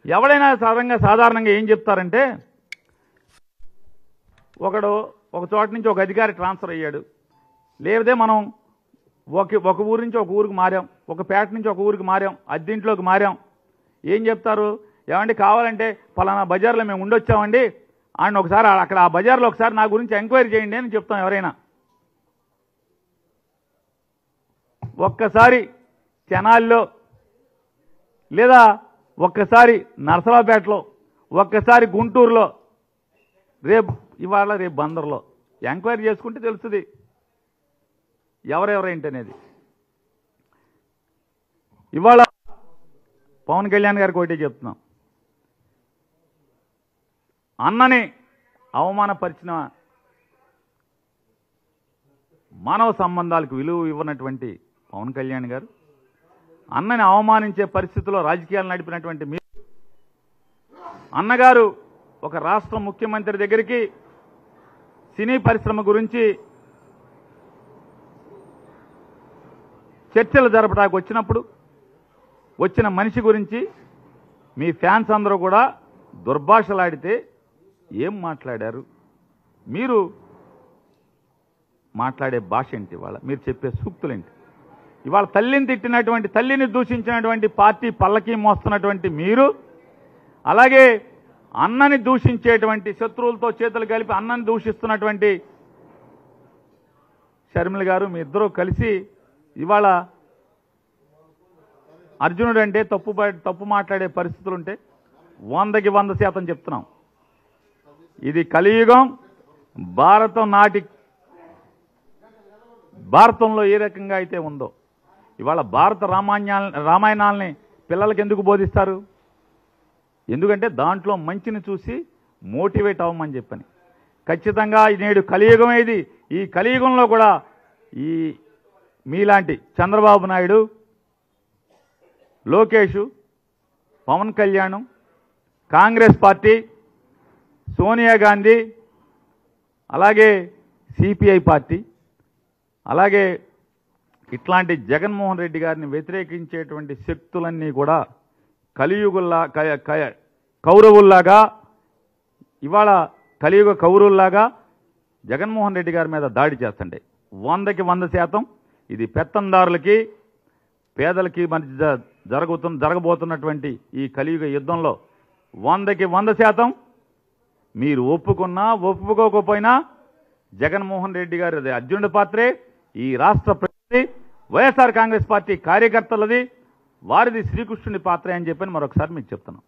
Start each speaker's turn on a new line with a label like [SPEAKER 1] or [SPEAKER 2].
[SPEAKER 1] ఎవడైనా సాధారణంగా ఏం చెప్తారంటే, ఒకడు ఒక చోట నుంచి ఒక అధికారి ట్రాన్స్ఫర్ అయ్యాడు, లేదే మనం ఒక ఊరు నుంచి ఒక ఊరికి మారాం, ఒక పేట నుంచి ఒక ఊరికి మారాం, అద్దెంట్లోకి మారాం. ఏం చెప్తారు? ఏమండి కావాలంటే పలానా బజార్లో మేము ఉండొచ్చామండి, ఆయన ఒకసారి అక్కడ ఆ బజార్లో ఒకసారి నా గురించి ఎంక్వైరీ చేయండి అని చెప్తాం ఎవరైనా. ఒక్కసారి తెనాలిలో, లేదా ఒక్కసారి నరసరావుపేటలో, ఒక్కసారి గుంటూరులో, రేపు బందర్లో ఎంక్వైరీ చేసుకుంటే తెలుస్తుంది ఎవరెవరేంటనేది. ఇవాళ పవన్ కళ్యాణ్ గారికి ఒకటే చెప్తున్నాం, అన్నని అవమానపరిచిన, మానవ సంబంధాలకు విలువ ఇవ్వనటువంటి పవన్ కళ్యాణ్ గారు, అన్నని అవమానించే పరిస్థితిలో రాజకీయాలు నడిపినటువంటి మీరు, అన్నగారు ఒక రాష్ట్ర ముఖ్యమంత్రి దగ్గరికి సినీ పరిశ్రమ గురించి చర్చలు జరపడానికి వచ్చినప్పుడు వచ్చిన మనిషి గురించి మీ ఫ్యాన్స్ అందరూ కూడా దుర్భాషలాడితే ఏం మాట్లాడారు? మీరు మాట్లాడే భాష ఏంటి? ఇవాళ మీరు చెప్పే సూక్తులేంటి? ఇవాళ తల్లిని తిట్టినటువంటి, తల్లిని దూషించినటువంటి పార్టీ పల్లకి మోస్తున్నటువంటి మీరు, అలాగే అన్నని దూషించేటువంటి, శత్రువులతో చేతులు కలిపి అన్నని దూషిస్తున్నటువంటి షర్మిల గారు, మీ ఇద్దరూ కలిసి ఇవాళ అర్జునుడు అంటే తప్పు మాట్లాడే పరిస్థితులుంటే 100కి 100% చెప్తున్నాం. ఇది కలియుగం. భారతంలో ఏ రకంగా అయితే ఉందో, ఇవాళ భారత రామాయణాలని పిల్లలకి ఎందుకు బోధిస్తారు? ఎందుకంటే దాంట్లో మంచిని చూసి మోటివేట్ అవ్వమని చెప్పని. ఖచ్చితంగా నేడు కలియుగం ఏది, ఈ కలియుగంలో కూడా ఈ మీలాంటి చంద్రబాబు నాయుడు, లోకేష్, పవన్ కళ్యాణ్, కాంగ్రెస్ పార్టీ, సోనియా గాంధీ, అలాగే సిపిఐ పార్టీ, అలాగే ఇట్లాంటి జగన్మోహన్ రెడ్డి గారిని వ్యతిరేకించేటువంటి శక్తులన్నీ కూడా కౌరవుల్లాగా, ఇవాళ కలియుగ కౌరవుల్లాగా జగన్మోహన్ రెడ్డి గారి మీద దాడి చేస్తుండే. 100కి 100% ఇది పెత్తందారులకి పేదలకి మధ్య జరగబోతున్నటువంటి ఈ కలియుగ యుద్ధంలో 100కి 100% మీరు ఒప్పుకున్నా ఒప్పుకోకపోయినా జగన్మోహన్ రెడ్డి గారి అర్జునుడి పాత్రే, ఈ రాష్ట్ర ప్రజలది, వైఎస్ఆర్ కాంగ్రెస్ పార్టీ కార్యకర్తలది, వారిది శ్రీకృష్ణుడి పాత్రే అని చెప్పని మరొకసారి మీకు చెప్తున్నాం.